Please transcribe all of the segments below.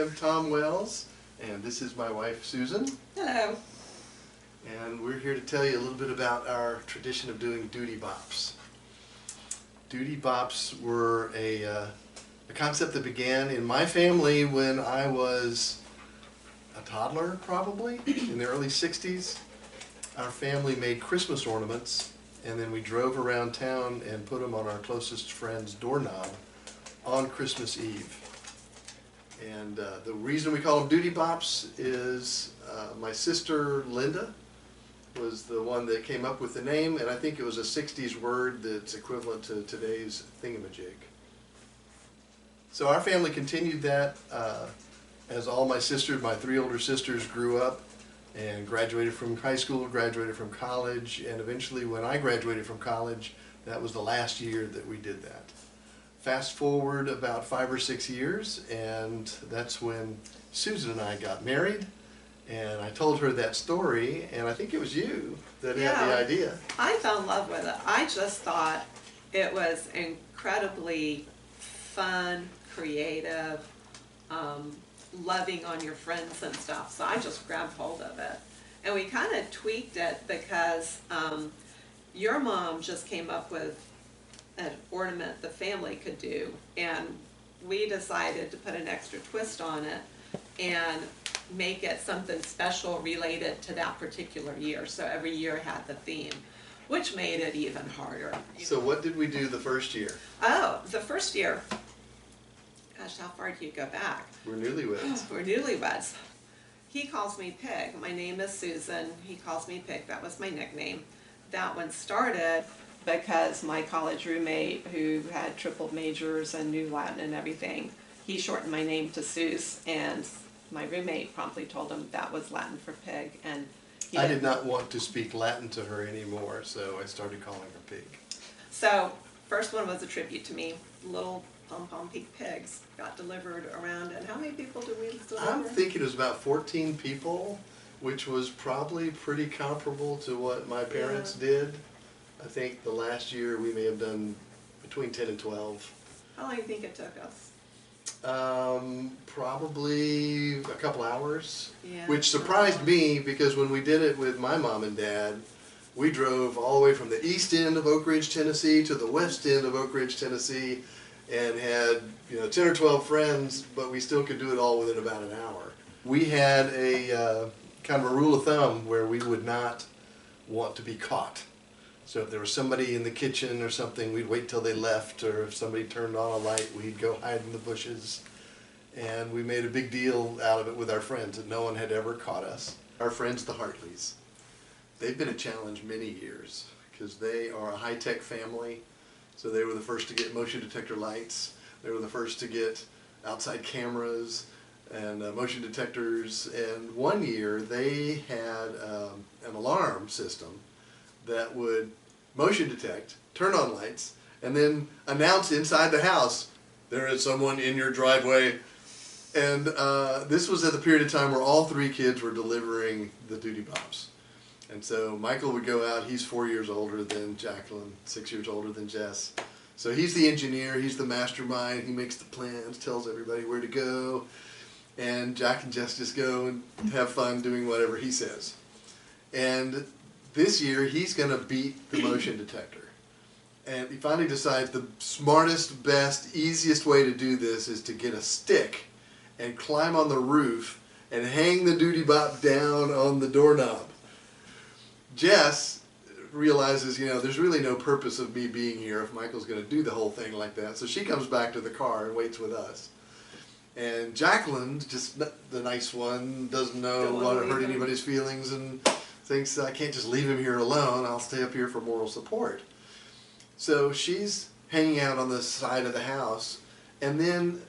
am Tom Wells, and this is my wife, Susan. Hello. And we're here to tell you a little bit about our tradition of doing Dootie Bops. Dootie Bops were a concept that began in my family when I was a toddler, probably, in the early 60s. Our family made Christmas ornaments, and then we drove around town and put them on our closest friend's doorknob on Christmas Eve. And the reason we call them Dootie Bops is my sister Linda was the one that came up with the name, and I think it was a 60s word that's equivalent to today's thingamajig. So our family continued that as all my sisters, my three older sisters, grew up and graduated from high school, graduated from college, and eventually when I graduated from college, that was the last year that we did that. Fast forward about 5 or 6 years, and that's when Susan and I got married, and I told her that story, and I think it was you that had the idea. I fell in love with it. I just thought it was incredibly fun, creative, loving on your friends and stuff, so I just grabbed hold of it. And we kind of tweaked it because your mom just came up with an ornament the family could do, and we decided to put an extra twist on it and make it something special related to that particular year. So every year had the theme, which made it even harder. So what did we do the first year? Oh, the first year, gosh, how far do you go back? We're newlyweds. We're newlyweds. He calls me Pig. My name is Susan. He calls me Pig. That was my nickname. That one started because my college roommate, who had triple majors and knew Latin and everything, he shortened my name to Suze, and my roommate promptly told him that was Latin for pig. And I did not want to speak Latin to her anymore, so I started calling her Pig. So, first one was a tribute to me. Little pom-pom pink pigs got delivered around, and how many people did we deliver? I'm thinking it was about 14 people, which was probably pretty comparable to what my parents did. I think the last year we may have done between 10 and 12. How long do you think it took us? Probably a couple hours, Yeah. which surprised me because when we did it with my mom and dad, we drove all the way from the east end of Oak Ridge, Tennessee to the west end of Oak Ridge, Tennessee, and had 10 or 12 friends, but we still could do it all within about an hour. We had a kind of a rule of thumb where we would not want to be caught. So if there was somebody in the kitchen or something, we'd wait till they left, or if somebody turned on a light, we'd go hide in the bushes. And we made a big deal out of it with our friends that no one had ever caught us. Our friends, the Hartleys, they've been a challenge many years because they are a high-tech family. So they were the first to get motion detector lights. They were the first to get outside cameras and motion detectors. And one year they had an alarm system that would motion detect, turn on lights, and then announce inside the house, there is someone in your driveway. And this was at the period of time where all three kids were delivering the Dootie Bops. And so Michael would go out, he's 4 years older than Jacqueline, 6 years older than Jess. So he's the engineer, he's the mastermind, he makes the plans, tells everybody where to go. And Jack and Jess just go and have fun doing whatever he says. And this year he's going to beat the motion detector. And he finally decides the smartest, best, easiest way to do this is to get a stick and climb on the roof and hang the Dootie Bop down on the doorknob. Jess realizes, there's really no purpose of me being here if Michael's going to do the whole thing like that. So she comes back to the car and waits with us. And Jacqueline, just the nice one, doesn't want to hurt anybody's feelings and thinks, I can't just leave him here alone. I'll stay up here for moral support. So she's hanging out on the side of the house, and then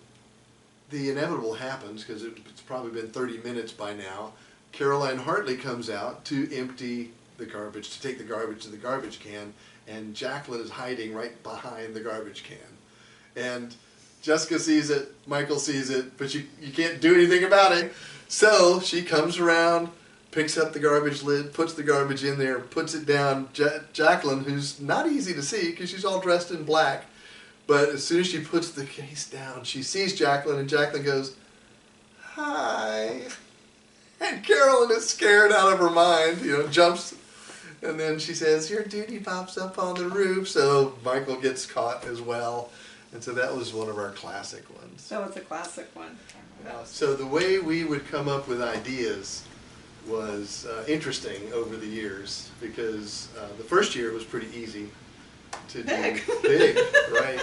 the inevitable happens, because it's probably been 30 minutes by now. Caroline Hartley comes out to empty the garbage, to take the garbage to the garbage can, and Jacqueline is hiding right behind the garbage can. And Jessica sees it, Michael sees it, but you can't do anything about it. So she comes around, picks up the garbage lid, puts the garbage in there, puts it down. Jacqueline, who's not easy to see because she's all dressed in black, but as soon as she puts the case down, she sees Jacqueline, and Jacqueline goes, hi. And Carolyn is scared out of her mind, jumps. And then she says, your Dootie Bop's up on the roof. So Michael gets caught as well. And so that was one of our classic ones. That was a classic one. So the way we would come up with ideas was interesting over the years, because the first year it was pretty easy to do. Big, right.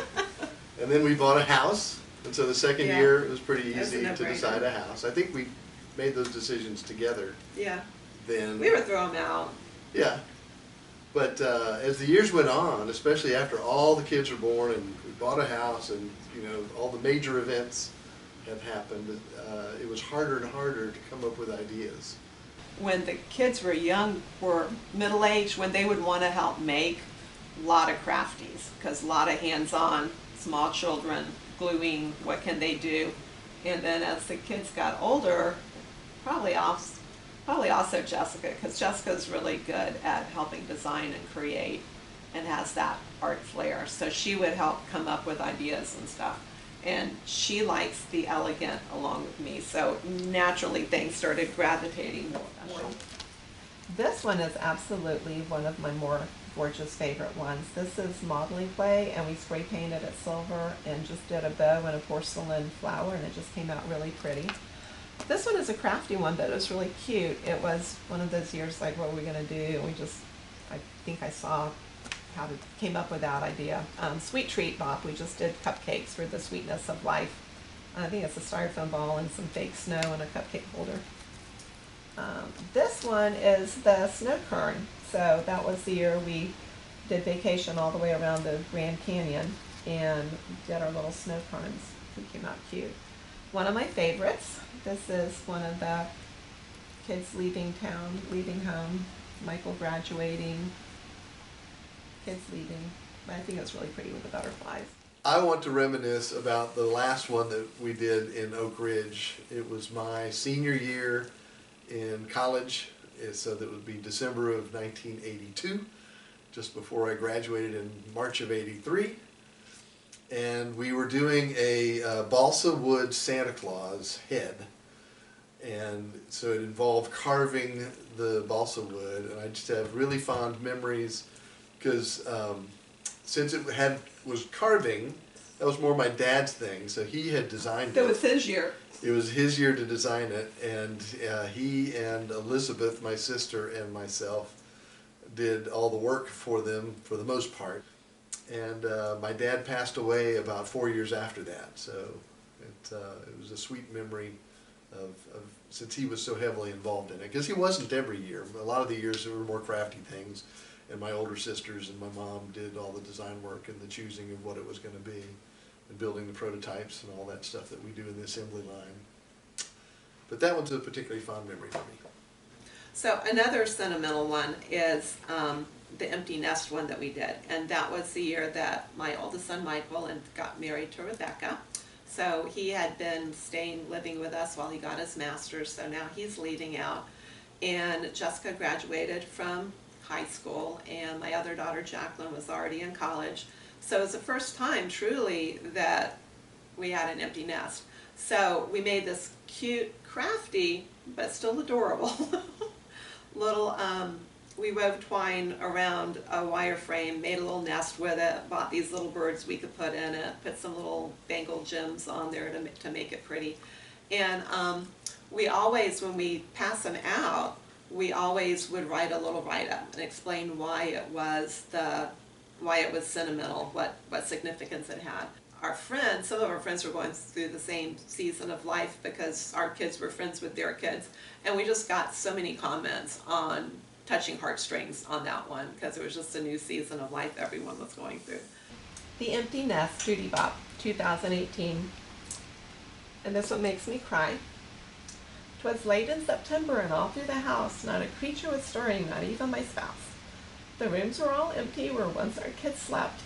And then we bought a house, and so the second year it was pretty easy to decide a house. I think we made those decisions together. Yeah. Then we would throw them out. Yeah. But as the years went on, especially after all the kids were born and we bought a house and all the major events have happened, it was harder and harder to come up with ideas. When the kids were young, were middle-aged, when they would want to help make, a lot of crafties, because a lot of hands-on, small children, gluing, what can they do? And then as the kids got older, probably also Jessica, because Jessica's really good at helping design and create and has that art flair. So she would help come up with ideas and stuff. And she likes the elegant along with me. So naturally things started gravitating more. This one is absolutely one of my more gorgeous favorite ones. This is modeling clay, and we spray painted it silver and just did a bow and a porcelain flower, and it just came out really pretty. This one is a crafty one, but it was really cute. It was one of those years like, what are we going to do? And I think I saw how to came up with that idea. Sweet treat bop, we just did cupcakes for the sweetness of life. I think it's a styrofoam ball and some fake snow and a cupcake holder. This one is the snow cairn. So that was the year we did vacation all the way around the Grand Canyon and did our little snow cairns. It came out cute. One of my favorites, this is one of the kids leaving town, leaving home, Michael graduating, kids leaving. But I think it's really pretty with the butterflies. I want to reminisce about the last one that we did in Oak Ridge. It was my senior year in college, so that would be December of 1982, just before I graduated in March of '83. And we were doing a balsa wood Santa Claus head. And so it involved carving the balsa wood, and I just have really fond memories because since it was carving, that was more my dad's thing, so he had designed it. That was his year. It was his year to design it, and he and Elizabeth, my sister, and myself did all the work for them for the most part. And my dad passed away about 4 years after that, so it was a sweet memory of since he was so heavily involved in it, because he wasn't every year. A lot of the years there were more crafty things, and my older sisters and my mom did all the design work and the choosing of what it was going to be, and building the prototypes and all that stuff that we do in the assembly line. But that one's a particularly fond memory for me. So another sentimental one is the empty nest one that we did, and that was the year that my oldest son Michael got married to Rebecca. So he had been living with us while he got his master's, so now he's leaving out. And Jessica graduated from high school, and my other daughter Jacqueline was already in college. So it was the first time truly that we had an empty nest. So we made this cute, crafty, but still adorable little, we wove twine around a wire frame, made a little nest with it, bought these little birds we could put in it, put some little bangle gems on there to make it pretty. And we always, when we pass them out, we always would write a little write-up and explain why it was sentimental, what significance it had. Our friends, some of our friends were going through the same season of life because our kids were friends with their kids, and we just got so many comments on touching heartstrings on that one because it was just a new season of life everyone was going through. The Empty Nest, Dootie Bop, 2018. And this one makes me cry. 'Twas late in September, and all through the house not a creature was stirring, not even my spouse. The rooms were all empty where once our kids slept,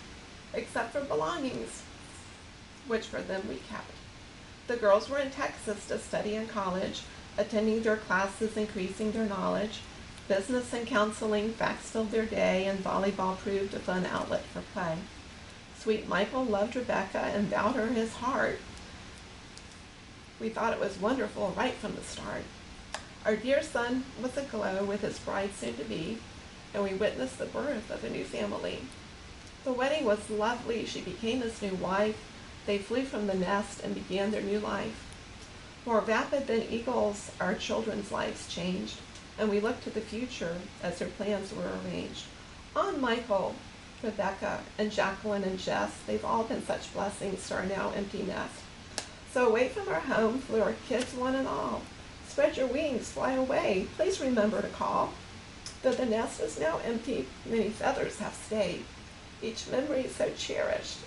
except for belongings, which for them we kept. The girls were in Texas to study in college, attending their classes, increasing their knowledge. Business and counseling facts filled their day, and volleyball proved a fun outlet for play. Sweet Michael loved Rebecca and vowed her his heart. We thought it was wonderful right from the start. Our dear son was aglow with his bride soon-to-be, and we witnessed the birth of a new family. The wedding was lovely. She became his new wife. They flew from the nest and began their new life. More rapid than eagles, our children's lives changed, and we looked to the future as their plans were arranged. On Michael, Rebecca, and Jacqueline and Jess, they've all been such blessings to our now empty nest. So away from our home flew our kids one and all. Spread your wings, fly away, please remember to call. Though the nest is now empty, many feathers have stayed. Each memory so cherished,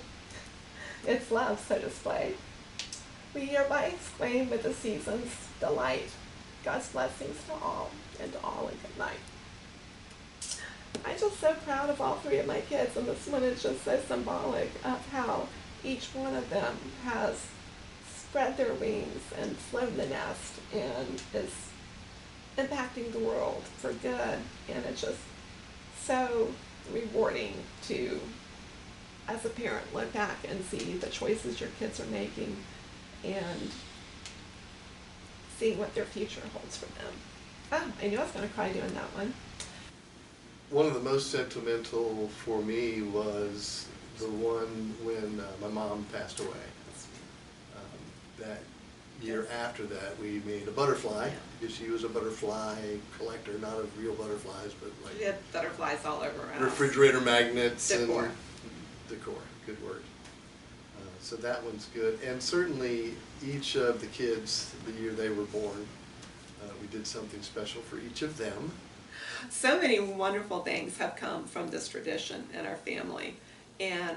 its love so displayed. We hereby exclaim with the season's delight, God's blessings to all, and to all a good night. I'm just so proud of all three of my kids, and this one is just so symbolic of how each one of them has spread their wings and flown the nest and is impacting the world for good. And it's just so rewarding to, as a parent, look back and see the choices your kids are making and see what their future holds for them. Oh, I knew I was going to cry doing that one. One of the most sentimental for me was the one when my mom passed away. That year after that, we made a butterfly, because she was a butterfly collector, not of real butterflies, but like We had butterflies all over our house. refrigerator magnets Decor. and decor. Good word. So that one's good. And certainly each of the kids, the year they were born, we did something special for each of them. So many wonderful things have come from this tradition in our family. And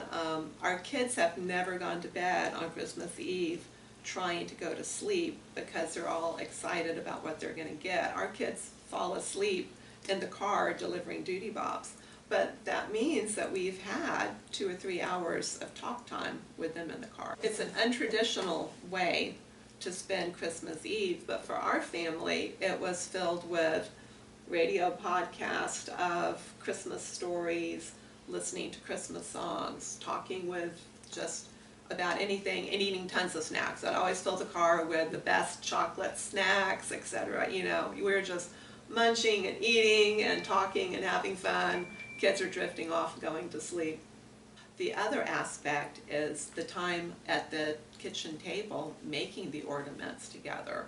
our kids have never gone to bed on Christmas Eve trying to go to sleep because they're all excited about what they're going to get. Our kids fall asleep in the car delivering Dootie Bops. But that means that we've had 2 or 3 hours of talk time with them in the car. It's an untraditional way to spend Christmas Eve, but for our family, it was filled with radio podcast of Christmas stories, listening to Christmas songs, talking with just about anything, and eating tons of snacks. I'd always fill the car with the best chocolate snacks, etc. You know, we were just munching and eating and talking and having fun. Kids are drifting off, going to sleep. The other aspect is the time at the kitchen table making the ornaments together.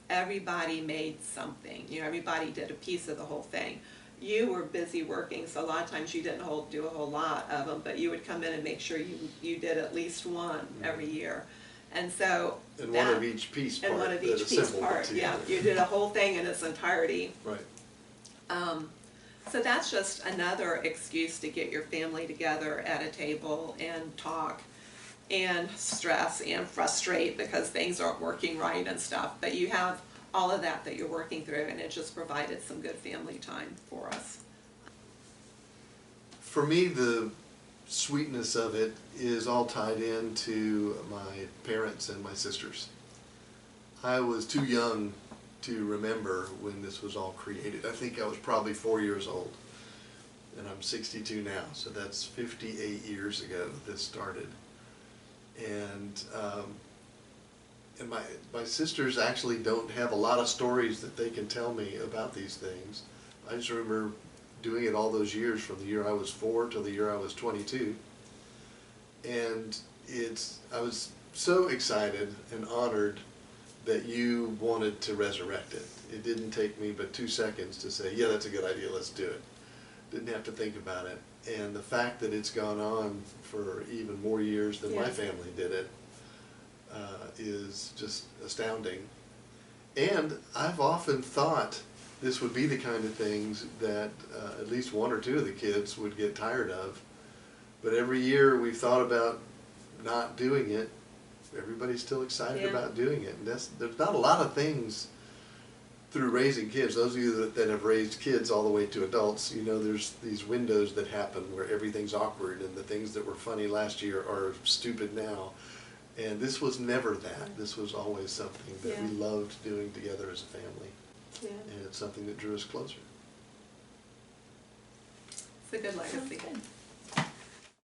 Everybody made something. You know, everybody did a piece of the whole thing. You were busy working, so a lot of times you didn't do a whole lot of them, but you would come in and make sure you did at least one every year. And so And one of each piece part. And one of each piece part, yeah. You did a whole thing in its entirety. Right. So that's just another excuse to get your family together at a table and talk and stress and frustrate because things aren't working right and stuff. But you have all of that you're working through, and it just provided some good family time for us. For me, the sweetness of it is all tied into my parents and my sisters. I was too young to remember when this was all created. I think I was probably 4 years old, and I'm 62 now, so that's 58 years ago this started. And my sisters actually don't have a lot of stories that they can tell me about these things. I just remember doing it all those years, from the year I was 4 till the year I was 22. And I was so excited and honored that you wanted to resurrect it. It didn't take me but 2 seconds to say, yeah, that's a good idea, let's do it. Didn't have to think about it. And the fact that it's gone on for even more years than my family did it is just astounding. And I've often thought this would be the kind of things that at least 1 or 2 of the kids would get tired of. But every year we've thought about not doing it. Everybody's still excited about doing it. And there's not a lot of things through raising kids. Those of you that have raised kids all the way to adults, you know there's these windows that happen where everything's awkward and the things that were funny last year are stupid now. And this was never that. This was always something that we loved doing together as a family. Yeah. And it's something that drew us closer. It's a good legacy.